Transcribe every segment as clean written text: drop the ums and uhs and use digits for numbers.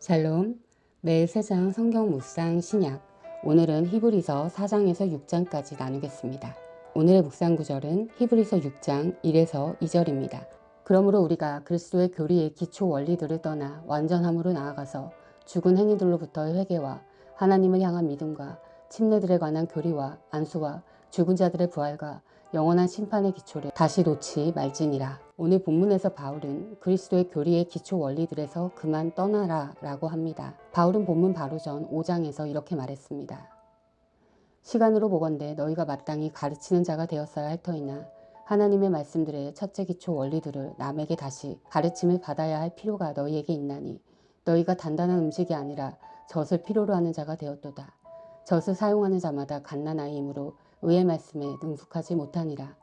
샬롬, 매일 3장 성경 묵상 신약. 오늘은 히브리서 4장에서 6장까지 나누겠습니다. 오늘의 묵상 구절은 히브리서 6장 1에서 2절입니다. 그러므로 우리가 그리스도의 교리의 기초 원리들을 떠나 완전함으로 나아가서 죽은 행위들로부터의 회개와 하나님을 향한 믿음과 침례들에 관한 교리와 안수와 죽은 자들의 부활과 영원한 심판의 기초를 다시 놓지 말지니라. 오늘 본문에서 바울은 그리스도의 교리의 기초 원리들에서 그만 떠나라 라고 합니다. 바울은 본문 바로 전 5장에서 이렇게 말했습니다. 시간으로 보건대 너희가 마땅히 가르치는 자가 되었어야 할 터이나 하나님의 말씀들의 첫째 기초 원리들을 남에게 다시 가르침을 받아야 할 필요가 너희에게 있나니 너희가 단단한 음식이 아니라 젖을 필요로 하는 자가 되었도다. 젖을 사용하는 자마다 갓난아이이므로 의의 말씀에 능숙하지 못하니라.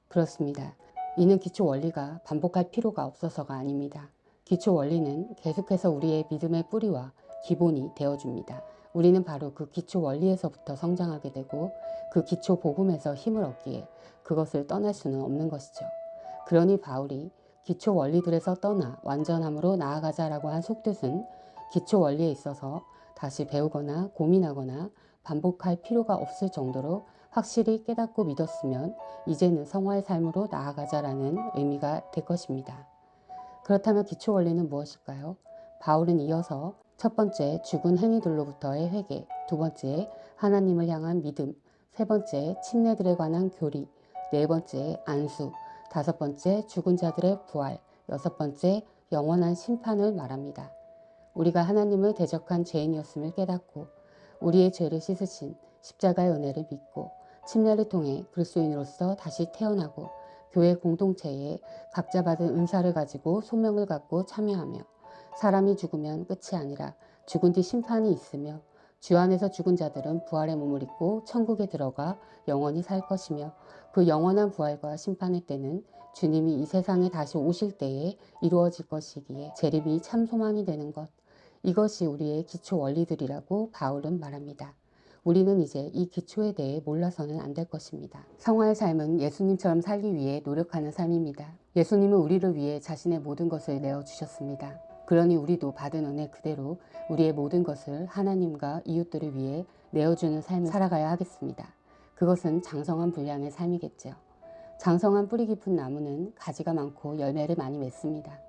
그렇습니다. 이는 기초 원리가 반복할 필요가 없어서가 아닙니다. 기초 원리는 계속해서 우리의 믿음의 뿌리와 기본이 되어줍니다. 우리는 바로 그 기초 원리에서부터 성장하게 되고 그 기초 복음에서 힘을 얻기에 그것을 떠날 수는 없는 것이죠. 그러니 바울이 기초 원리들에서 떠나 완전함으로 나아가자라고 한 속뜻은 기초 원리에 있어서 다시 배우거나 고민하거나 반복할 필요가 없을 정도로 확실히 깨닫고 믿었으면 이제는 성화의 삶으로 나아가자라는 의미가 될 것입니다. 그렇다면 기초 원리는 무엇일까요? 바울은 이어서 첫 번째 죽은 행위들로부터의 회개, 두 번째 하나님을 향한 믿음, 세 번째 침례들에 관한 교리, 네 번째 안수, 다섯 번째 죽은 자들의 부활, 여섯 번째 영원한 심판을 말합니다. 우리가 하나님을 대적한 죄인이었음을 깨닫고 우리의 죄를 씻으신 십자가의 은혜를 믿고 침례를 통해 그리스도인으로서 다시 태어나고 교회 공동체에 각자 받은 은사를 가지고 소명을 갖고 참여하며 사람이 죽으면 끝이 아니라 죽은 뒤 심판이 있으며 주 안에서 죽은 자들은 부활의 몸을 입고 천국에 들어가 영원히 살 것이며 그 영원한 부활과 심판의 때는 주님이 이 세상에 다시 오실 때에 이루어질 것이기에 재림이 참 소망이 되는 것. 이것이 우리의 기초 원리들이라고 바울은 말합니다. 우리는 이제 이 기초에 대해 몰라서는 안 될 것입니다. 성화의 삶은 예수님처럼 살기 위해 노력하는 삶입니다. 예수님은 우리를 위해 자신의 모든 것을 내어주셨습니다. 그러니 우리도 받은 은혜 그대로 우리의 모든 것을 하나님과 이웃들을 위해 내어주는 삶을 살아가야 하겠습니다. 그것은 장성한 분량의 삶이겠죠. 장성한 뿌리 깊은 나무는 가지가 많고 열매를 많이 맺습니다.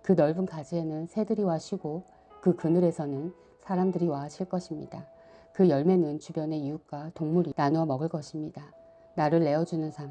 그 넓은 가지에는 새들이 와 쉬고 그 그늘에서는 사람들이 와 쉴 것입니다. 그 열매는 주변의 이웃과 동물이 나누어 먹을 것입니다. 나를 내어주는 삶,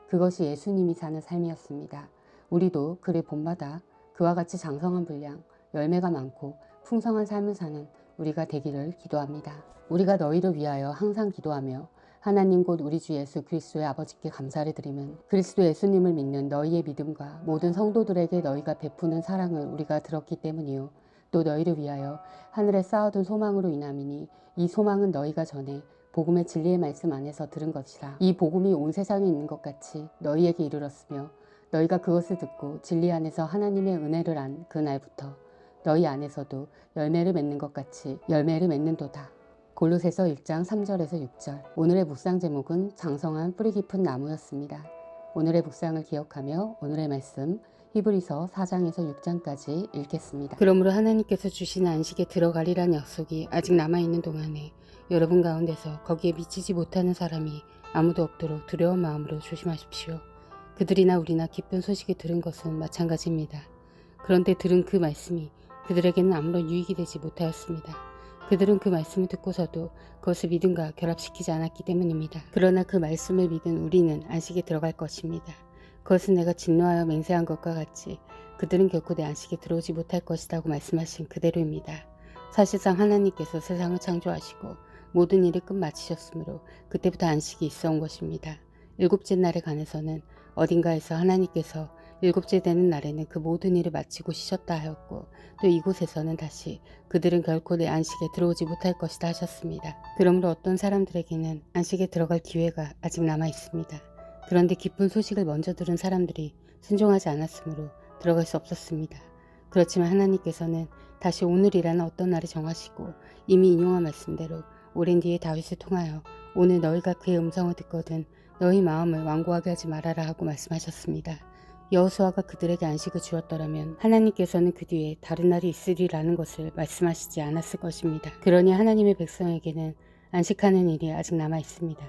그것이 예수님이 사는 삶이었습니다. 우리도 그를 본받아 그와 같이 장성한 분량, 열매가 많고 풍성한 삶을 사는 우리가 되기를 기도합니다. 우리가 너희를 위하여 항상 기도하며 하나님 곧 우리 주 예수 그리스도의 아버지께 감사를 드리면 그리스도 예수님을 믿는 너희의 믿음과 모든 성도들에게 너희가 베푸는 사랑을 우리가 들었기 때문이요. 또 너희를 위하여 하늘에 쌓아둔 소망으로 인함이니 이 소망은 너희가 전에 복음의 진리의 말씀 안에서 들은 것이라. 이 복음이 온 세상에 있는 것 같이 너희에게 이르렀으며 너희가 그것을 듣고 진리 안에서 하나님의 은혜를 안 그날부터 너희 안에서도 열매를 맺는 것 같이 열매를 맺는도다. 골로새서 1장 3절에서 6절. 오늘의 묵상 제목은 장성한 뿌리 깊은 나무였습니다. 오늘의 묵상을 기억하며 오늘의 말씀 히브리서 4장에서 6장까지 읽겠습니다. 그러므로 하나님께서 주신 안식에 들어가리란 약속이 아직 남아있는 동안에 여러분 가운데서 거기에 미치지 못하는 사람이 아무도 없도록 두려운 마음으로 조심하십시오. 그들이나 우리나 기쁜 소식을 들은 것은 마찬가지입니다. 그런데 들은 그 말씀이 그들에게는 아무런 유익이 되지 못하였습니다. 그들은 그 말씀을 듣고서도 그것을 믿음과 결합시키지 않았기 때문입니다. 그러나 그 말씀을 믿은 우리는 안식에 들어갈 것입니다. 그것은 내가 진노하여 맹세한 것과 같이 그들은 결코 내 안식에 들어오지 못할 것이라고 말씀하신 그대로입니다. 사실상 하나님께서 세상을 창조하시고 모든 일을 끝마치셨으므로 그때부터 안식이 있어온 것입니다. 일곱째 날에 관해서는 어딘가에서 하나님께서 일곱째 되는 날에는 그 모든 일을 마치고 쉬셨다 하였고 또 이곳에서는 다시 그들은 결코 내 안식에 들어오지 못할 것이다 하셨습니다. 그러므로 어떤 사람들에게는 안식에 들어갈 기회가 아직 남아 있습니다. 그런데 기쁜 소식을 먼저 들은 사람들이 순종하지 않았으므로 들어갈 수 없었습니다. 그렇지만 하나님께서는 다시 오늘이라는 어떤 날을 정하시고 이미 인용한 말씀대로 오랜 뒤에 다윗을 통하여 오늘 너희가 그의 음성을 듣거든 너희 마음을 완고하게 하지 말아라 하고 말씀하셨습니다. 여호수아가 그들에게 안식을 주었더라면 하나님께서는 그 뒤에 다른 날이 있으리라는 것을 말씀하시지 않았을 것입니다. 그러니 하나님의 백성에게는 안식하는 일이 아직 남아 있습니다.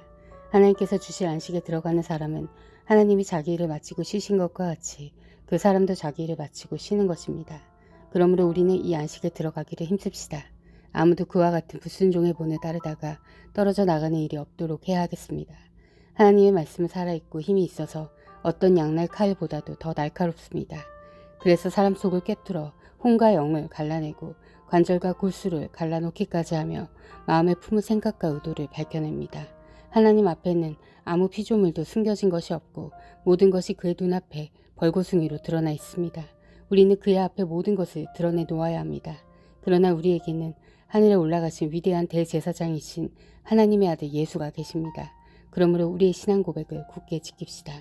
하나님께서 주실 안식에 들어가는 사람은 하나님이 자기 일을 마치고 쉬신 것과 같이 그 사람도 자기 일을 마치고 쉬는 것입니다. 그러므로 우리는 이 안식에 들어가기를 힘씁시다. 아무도 그와 같은 불순종의 본에 따르다가 떨어져 나가는 일이 없도록 해야 하겠습니다. 하나님의 말씀은 살아있고 힘이 있어서 어떤 양날 칼보다도 더 날카롭습니다. 그래서 사람 속을 꿰뚫어 혼과 영을 갈라내고 관절과 골수를 갈라놓기까지 하며 마음에 품은 생각과 의도를 밝혀냅니다. 하나님 앞에는 아무 피조물도 숨겨진 것이 없고 모든 것이 그의 눈앞에 벌거숭이로 드러나 있습니다. 우리는 그의 앞에 모든 것을 드러내 놓아야 합니다. 그러나 우리에게는 하늘에 올라가신 위대한 대제사장이신 하나님의 아들 예수가 계십니다. 그러므로 우리의 신앙 고백을 굳게 지킵시다.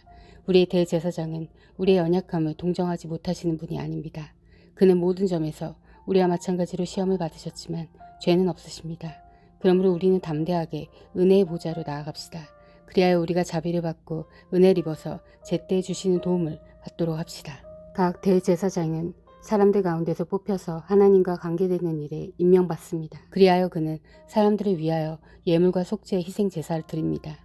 우리의 대제사장은 우리의 연약함을 동정하지 못하시는 분이 아닙니다. 그는 모든 점에서 우리와 마찬가지로 시험을 받으셨지만 죄는 없으십니다. 그러므로 우리는 담대하게 은혜의 보좌로 나아갑시다. 그리하여 우리가 자비를 받고 은혜를 입어서 제때 주시는 도움을 받도록 합시다. 각 대제사장은 사람들 가운데서 뽑혀서 하나님과 관계되는 일에 임명받습니다. 그리하여 그는 사람들을 위하여 예물과 속죄의 희생 제사를 드립니다.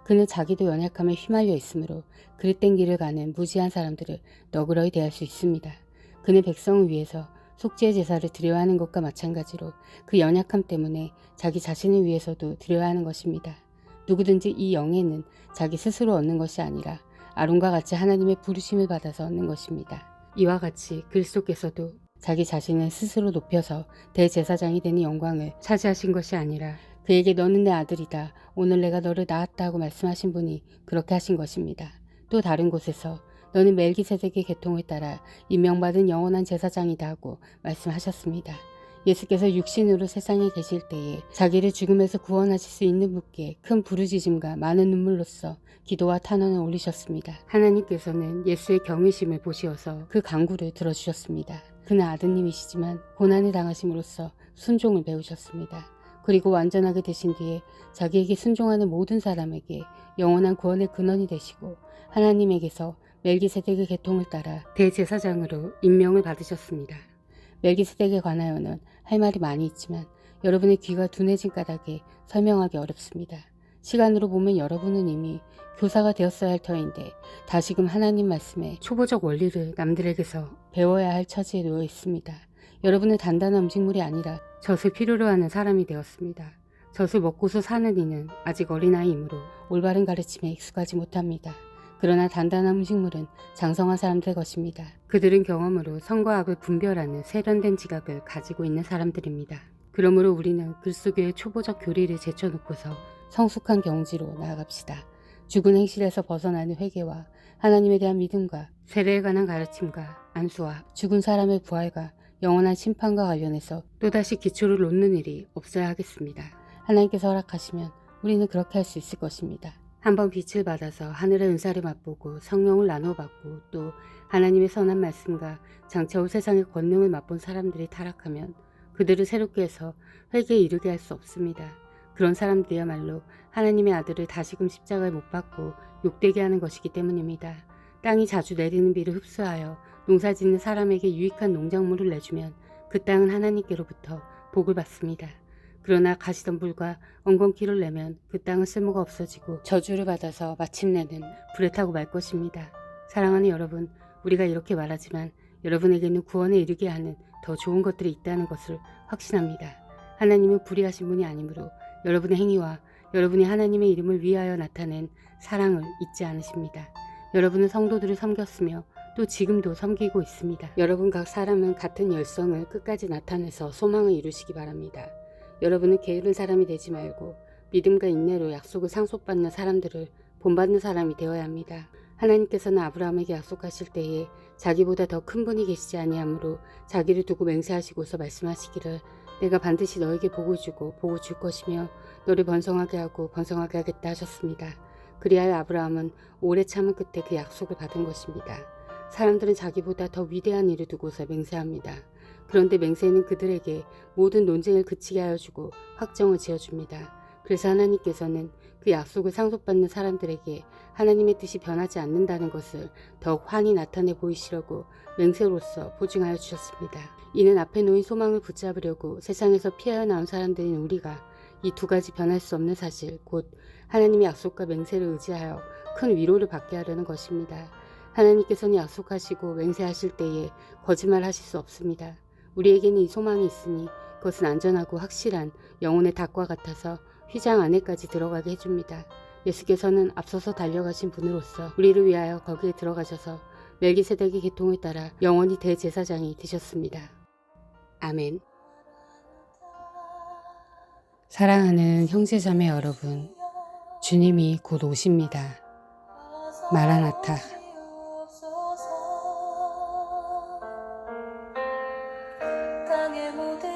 그는 자기도 연약함에 휘말려 있으므로 그릇된 길을 가는 무지한 사람들을 너그러이 대할 수 있습니다. 그는 백성을 위해서 속죄의 제사를 드려야 하는 것과 마찬가지로 그 연약함 때문에 자기 자신을 위해서도 드려야 하는 것입니다. 누구든지 이 영예는 자기 스스로 얻는 것이 아니라 아론과 같이 하나님의 부르심을 받아서 얻는 것입니다. 이와 같이 그리스도께서도 자기 자신을 스스로 높여서 대제사장이 되는 영광을 차지하신 것이 아니라 그에게 너는 내 아들이다. 오늘 내가 너를 낳았다 하고 말씀하신 분이 그렇게 하신 것입니다. 또 다른 곳에서 너는 멜기세덱의 계통을 따라 임명받은 영원한 제사장이다 하고 말씀하셨습니다. 예수께서 육신으로 세상에 계실 때에 자기를 죽음에서 구원하실 수 있는 분께 큰 부르짖음과 많은 눈물로써 기도와 탄원을 올리셨습니다. 하나님께서는 예수의 경외심을 보시어서 그 간구를 들어주셨습니다. 그는 아드님이시지만 고난을 당하심으로써 순종을 배우셨습니다. 그리고 완전하게 되신 뒤에 자기에게 순종하는 모든 사람에게 영원한 구원의 근원이 되시고 하나님에게서 멜기세덱의 계통을 따라 대제사장으로 임명을 받으셨습니다. 멜기세덱에 관하여는 할 말이 많이 있지만 여러분의 귀가 둔해진 까닭에 설명하기 어렵습니다. 시간으로 보면 여러분은 이미 교사가 되었어야 할 터인데 다시금 하나님 말씀의 초보적 원리를 남들에게서 배워야 할 처지에 놓여 있습니다. 여러분은 단단한 음식물이 아니라 젖을 필요로 하는 사람이 되었습니다. 젖을 먹고서 사는 이는 아직 어린아이이므로 올바른 가르침에 익숙하지 못합니다. 그러나 단단한 음식물은 장성한 사람들 것입니다. 그들은 경험으로 선과 악을 분별하는 세련된 지각을 가지고 있는 사람들입니다. 그러므로 우리는 그리스도교의 초보적 교리를 제쳐놓고서 성숙한 경지로 나아갑시다. 죽은 행실에서 벗어나는 회개와 하나님에 대한 믿음과 세례에 관한 가르침과 안수와 죽은 사람의 부활과 영원한 심판과 관련해서 또다시 기초를 놓는 일이 없어야 하겠습니다. 하나님께서 허락하시면 우리는 그렇게 할 수 있을 것입니다. 한번 빛을 받아서 하늘의 은사를 맛보고 성령을 나눠받고 또 하나님의 선한 말씀과 장차 올 세상의 권능을 맛본 사람들이 타락하면 그들을 새롭게 해서 회개에 이르게 할 수 없습니다. 그런 사람들이야말로 하나님의 아들을 다시금 십자가에 못 박고 욕되게 하는 것이기 때문입니다. 땅이 자주 내리는 비를 흡수하여 농사짓는 사람에게 유익한 농작물을 내주면 그 땅은 하나님께로부터 복을 받습니다. 그러나 가시덤불과 엉겅퀴를 내면 그 땅은 쓸모가 없어지고 저주를 받아서 마침내는 불에 타고 말 것입니다. 사랑하는 여러분, 우리가 이렇게 말하지만 여러분에게는 구원에 이르게 하는 더 좋은 것들이 있다는 것을 확신합니다. 하나님은 불의하신 분이 아니므로 여러분의 행위와 여러분이 하나님의 이름을 위하여 나타낸 사랑을 잊지 않으십니다. 여러분은 성도들을 섬겼으며 또 지금도 섬기고 있습니다. 여러분 각 사람은 같은 열성을 끝까지 나타내서 소망을 이루시기 바랍니다. 여러분은 게으른 사람이 되지 말고 믿음과 인내로 약속을 상속받는 사람들을 본받는 사람이 되어야 합니다. 하나님께서는 아브라함에게 약속하실 때에 자기보다 더 큰 분이 계시지 아니하므로 자기를 두고 맹세하시고서 말씀하시기를 내가 반드시 너에게 복을 주고 복을 줄 것이며 너를 번성하게 하고 번성하게 하겠다 하셨습니다. 그리하여 아브라함은 오래 참은 끝에 그 약속을 받은 것입니다. 사람들은 자기보다 더 위대한 일을 두고서 맹세합니다. 그런데 맹세는 그들에게 모든 논쟁을 그치게 하여 주고 확정을 지어줍니다. 그래서 하나님께서는 그 약속을 상속받는 사람들에게 하나님의 뜻이 변하지 않는다는 것을 더욱 환히 나타내 보이시려고 맹세로서 보증하여 주셨습니다. 이는 앞에 놓인 소망을 붙잡으려고 세상에서 피하여 나온 사람들인 우리가 이 두 가지 변할 수 없는 사실, 곧 하나님의 약속과 맹세를 의지하여 큰 위로를 받게 하려는 것입니다. 하나님께서는 약속하시고 맹세하실 때에 거짓말하실 수 없습니다. 우리에게는 이 소망이 있으니 그것은 안전하고 확실한 영혼의 닭과 같아서 휘장 안에까지 들어가게 해줍니다. 예수께서는 앞서서 달려가신 분으로서 우리를 위하여 거기에 들어가셔서 멜기세덱의 계통을 따라 영원히 대제사장이 되셨습니다. 아멘. 사랑하는 형제자매 여러분, 주님이 곧 오십니다. 마라나타. 땅의 모든